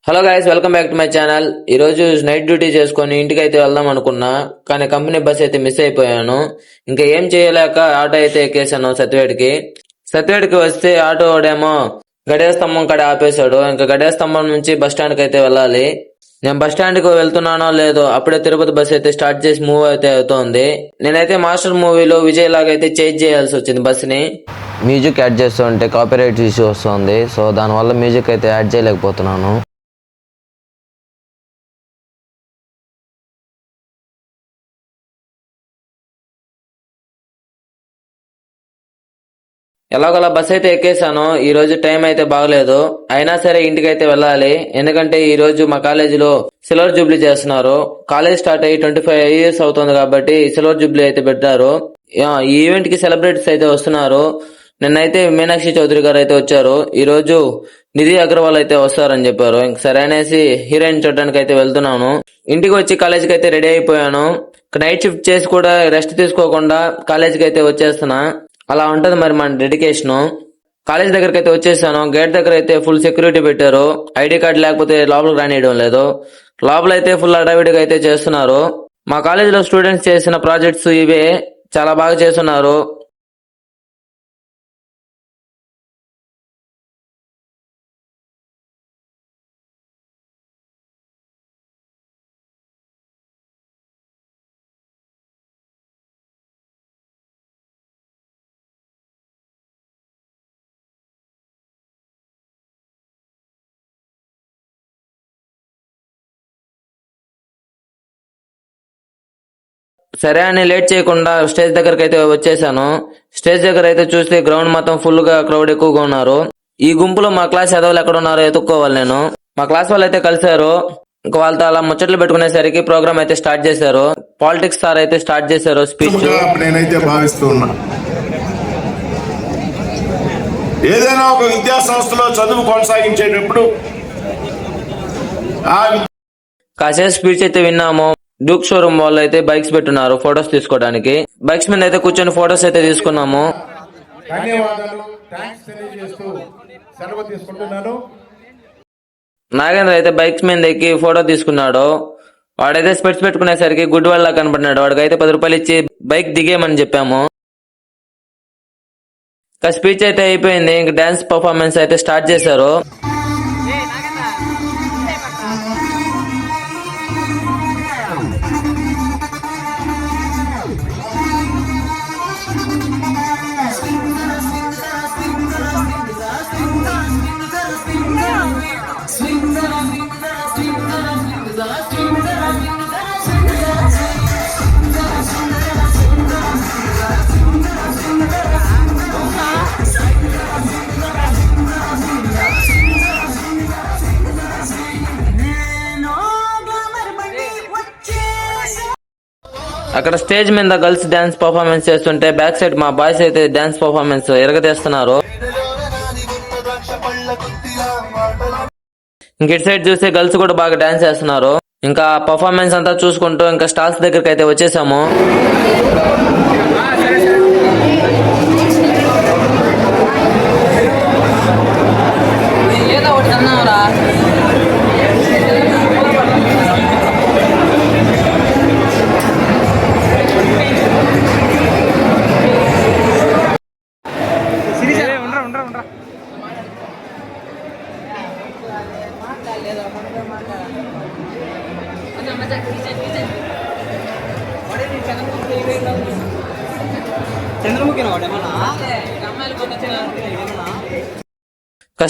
Hello guys, welcome back to my channel. ఈ రోజు night duty చేసుకొని ఇంటికి అయితే వెళ్దాం అనుకున్నా, కానీ కంపెనీ బస్ అయితే మిస్ అయిపోయాను. ఇంకా ఏం చేయలేక ఆటో అయితే ఎక్కేసాను సత్యవేడికి వస్తే ఆటో వాడేమో గడియ స్తంభం కాడ ఆపేశాడు. ఇంకా గడియ స్తంభం నుంచి బస్ స్టాండ్ కి అయితే వెళ్ళాలి. నేను బస్ స్టాండ్ కి వెళ్తున్నానో లేదో అప్పుడే తిరుపతి బస్ అయితే స్టార్ట్ చేసి మూవ్ అయితే అవుతోంది. నేనైతే మాస్టర్ మూవీలో విజయ్ లాగా అయితే చేంజ్ చేయాల్సి వచ్చింది బస్ ని. మ్యూజిక్ యాడ్ చేస్తూ ఉంటే కాపీరైట్ ఇష్యూ వస్తుంది, సో దానివల్ల మ్యూజిక్ అయితే యాడ్ చేయలేకపోతున్నాను. ఎలాగోలా బస్ అయితే ఎక్కేసాను. ఈ రోజు టైం అయితే బాగలేదు, అయినా సరే ఇంటికి అయితే వెళ్ళాలి. ఎందుకంటే ఈ రోజు మా కాలేజీలో సిల్వర్ జూబ్లీ చేస్తున్నారు. కాలేజ్ స్టార్ట్ అయ్యి 25 years అవుతుంది కాబట్టి సిల్వర్ జూబ్లీ అయితే పెట్టారు. ఈ ఈవెంట్ కి సెలబ్రిటీస్ అయితే వస్తున్నారు. నిన్నైతే మీనాక్షి చౌదరి గారు అయితే వచ్చారు. ఈ రోజు నిధి అగర్వాల్ అయితే వస్తారని చెప్పారు. ఇంక సరే అనేసి హీరోయిన్ చూడడానికి అయితే వెళ్తున్నాను. ఇంటికి వచ్చి కాలేజీకి అయితే రెడీ అయిపోయాను. నైట్ షిఫ్ట్ చేసి కూడా రెస్ట్ తీసుకోకుండా కాలేజీకి అయితే వచ్చేస్తున్నా. అలా ఉంటది మరి మన డెడికేషన్. కాలేజ్ దగ్గరకు అయితే వచ్చేసాను. గేట్ దగ్గర అయితే ఫుల్ సెక్యూరిటీ పెట్టారు. ఐడి కార్డు లేకపోతే లోపలికి రానియడం లేదు. లోపల అయితే ఫుల్ అడావిడిగా అయితే చేస్తున్నారు. మా కాలేజీలో స్టూడెంట్స్ చేసిన ప్రాజెక్ట్స్ ఇవే చాలా బాగా చేస్తున్నారు. సరే అని లేట్ చేయకుండా స్టేజ్ దగ్గరకు అయితే వచ్చేసాను. స్టేజ్ దగ్గర అయితే చూస్తే గ్రౌండ్ మొత్తం ఫుల్ గా క్రౌడ్ ఎక్కువగా ఉన్నారు. ఈ గుంపులో మా క్లాస్ ఎదవలు ఎక్కడ ఉన్నారో ఎత్తుక్కోవాలి నేను. మా క్లాస్ వాళ్ళు అయితే కలిశారు. ఇంకా వాళ్ళతో అలా ముచ్చట్లు పెట్టుకునేసరికి ప్రోగ్రామ్ అయితే స్టార్ట్ చేశారు. పాలిటిక్స్ సార్ అయితే స్టార్ట్ చేశారు స్పీచ్. నేనైతే భావిస్తూ ఉన్నా, ఏదైనా ఒక విద్యా సంస్థలో చదువు కొనసాగించేటప్పుడు కాసేపు స్పీచ్ అయితే విన్నాము. డ్యూక్ షోరూమ్ వాళ్ళు అయితే బైక్స్ పెట్టున్నారు ఫొటోస్ తీసుకోవడానికి. బైక్స్ మీద అయితే కూర్చొని ఫొటోస్ అయితే తీసుకున్నాము. నాగేంద్ర అయితే బైక్స్ మీద ఎక్కి ఫోటో తీసుకున్నాడు. వాడైతే స్పెట్స్ పెట్టుకునేసరికి గుడ్ వాళ్ళ కనపడినాడు. వాడికి అయితే 10 రూపాయలు ఇచ్చి బైక్ దిగేయమని చెప్పాము. స్పీచ్ అయితే అయిపోయింది. ఇంక డాన్స్ పర్ఫార్మెన్స్ అయితే స్టార్ట్ చేశారు. అక్కడ స్టేజ్ మీద గర్ల్స్ డాన్స్ పర్ఫార్మెన్స్ చేస్తుంటే బ్యాక్ సైడ్ మా బాయ్స్ అయితే డాన్స్ పర్ఫార్మెన్స్ ఎరగతీస్తున్నారు. ఇంక ఇటు సైడ్ చూస్తే గర్ల్స్ కూడా బాగా డాన్స్ చేస్తున్నారు. ఇంకా పర్ఫార్మెన్స్ అంతా చూసుకుంటూ ఇంకా స్టాల్స్ దగ్గరికి అయితే వచ్చేసాము.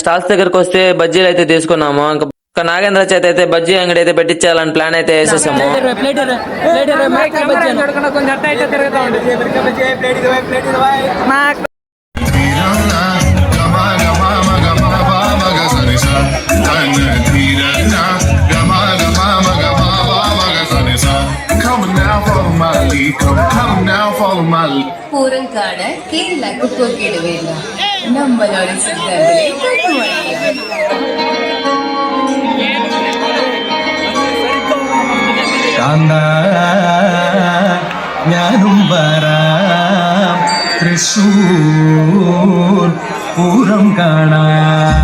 స్టాల్స్ దగ్గరకు వస్తే బజ్జీలు అయితే తీసుకున్నాము. ఇంకా నాగేంద్ర చేత అయితే బజ్జీ అంగడి అయితే పెట్టించాలని ప్లాన్ అయితే వేసేసాము. പൂരം കാണാൻ കേരളക്ക് പോകിടുവേണ്ട നമ്മളോട് സിദ്ധങ്ങളെ ഞാനും വരാം തൃശ്ശൂർ പൂരം കാണാൻ.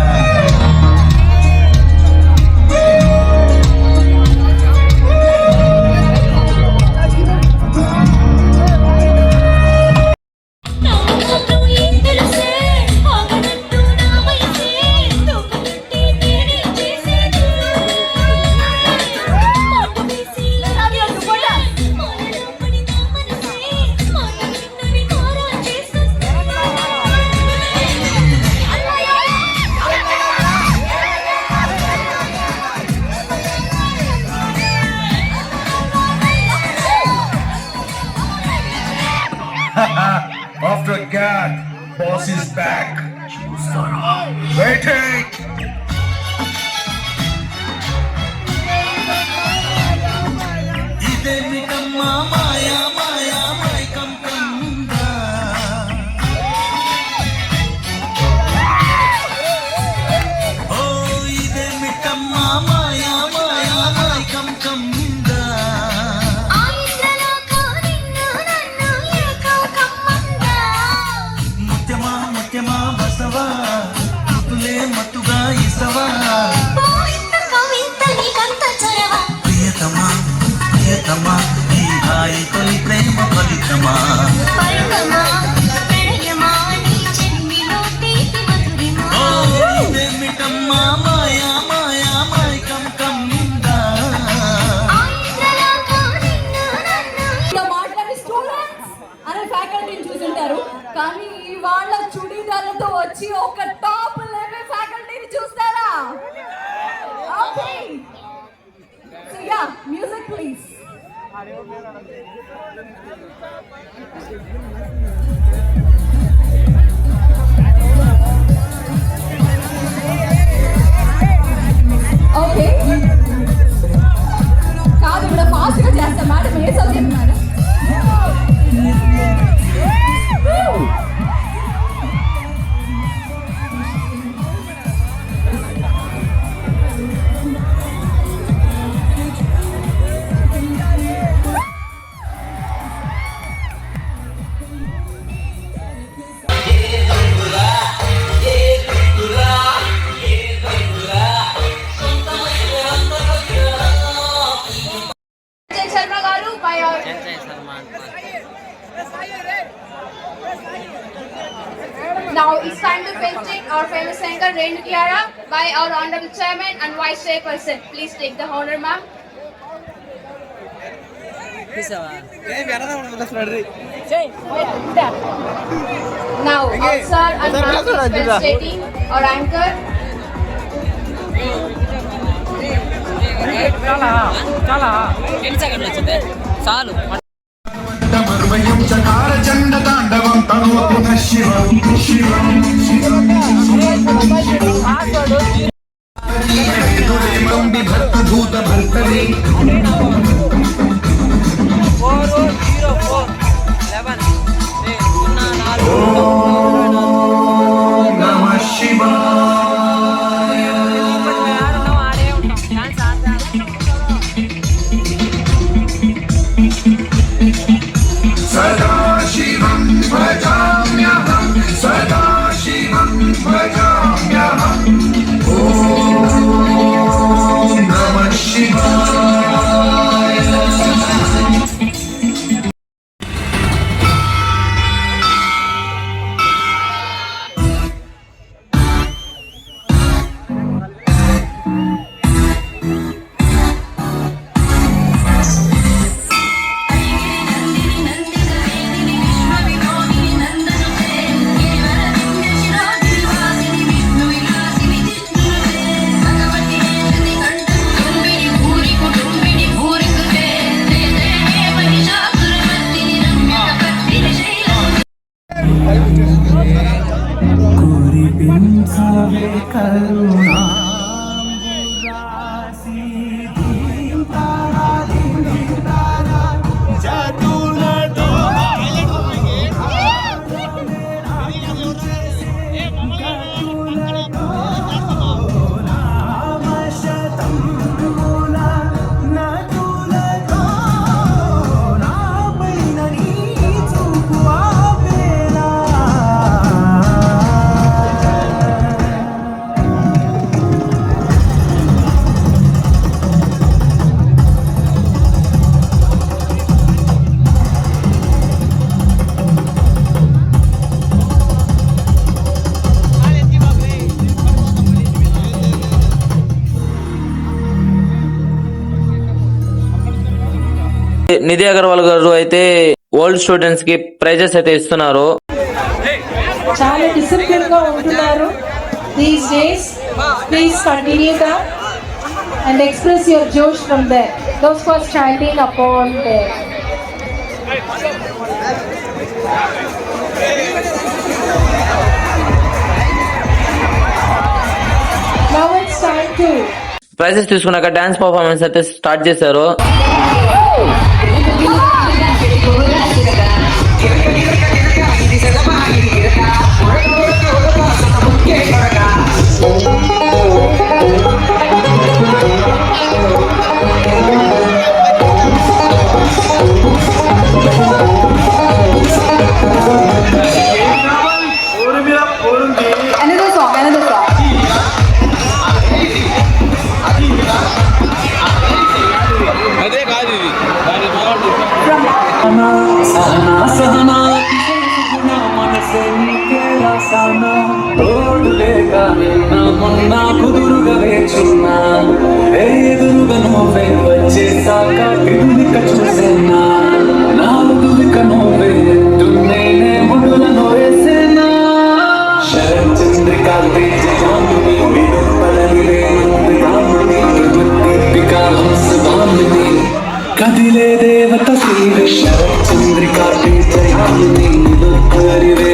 God, boss is back. Waiting. ఇదేమిటమ్మా మాయా మాయా మైకం కమ్ముందా ఓ ఇదేమిటమ్మా మాయా మాయా మైకం కమ్ముందా ముత్యమా ముత్యమా బసవా ముతులే మత్తుగా ఇసవా ప్రియతమా ప్రియతమా ఈ హాయి తొలి ప్రేమ ఫలితమా ఓ ఇదేమిటమ్మా మాయా మాయా మైకం కమ్ముందా ఇలా మాట్లాడే స్టూడెంట్స్ అనే ఫ్యాకల్టీని చూసుంటారు, కానీ వాళ్ళ చుడీదార్లతో వచ్చి ఒక టాప్ లెవెల్ ఫ్యాకల్టీని చూస్తారా? Okay, so yeah, music please. Okay, కాదు ఇప్పుడు ఫాస్ట్ గా చేస్తా madam. A subject madam? Sharma garu by our Now it's time to felicit our famous singer Renu Kiara by our honorable chairman and vice chairperson. Please take the honor, ma'am. Now our sir and ma'am is felicitating our anchor. మరువయం చకార చండ తాండవం తనోతు శివం శివం భర్త భూత భర్తరే నమః శివాయ సదాశివం భజామ్యహం సదాశివం భజామ్యహం ఓం నమః శివాయ. కురిపించవే కరుణా నిధి అగర్వాల్ గారు అయితే ఓల్డ్ స్టూడెంట్స్ కి ప్రైజెస్ అయితే ఇస్తున్నారు. చాలా డిసిప్లిన్ గా ఉంటున్నారు these days. Please continue that and express your josh from there. Those who are standing upon there. Now it's time to prizes తీసుకున్నాక డాన్స్ పర్ఫార్మెన్స్ అయితే స్టార్ట్ చేశారు. Another song. సహనా సహనా సుగుణ మనసే నీకేరా సానా తోడు లేక నిన్న మొన్న కుదురుగా వేచున్నా ఎదురుగా నువ్వే వచ్చేసాక కిందిక చూసేనా నాలుగువిక నువ్వే నేనే ముడులను వేసేనా శరచంద్రిక తేజయామిని విడుపలని లేనుంది రాముని దీపిక హంసభామిని కదిలే దేవత శ్రీ శరచంద్రిక తేజయామిని విడుపలివే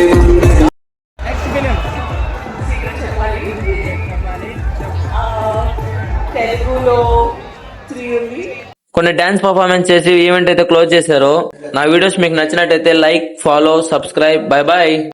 కొన్ని డాన్స్ పర్ఫార్మెన్స్ చేసి ఈవెంట్ అయితే క్లోజ్ చేశారు. నా వీడియోస్ మీకు నచ్చినట్టయితే like, follow, subscribe. Bye bye.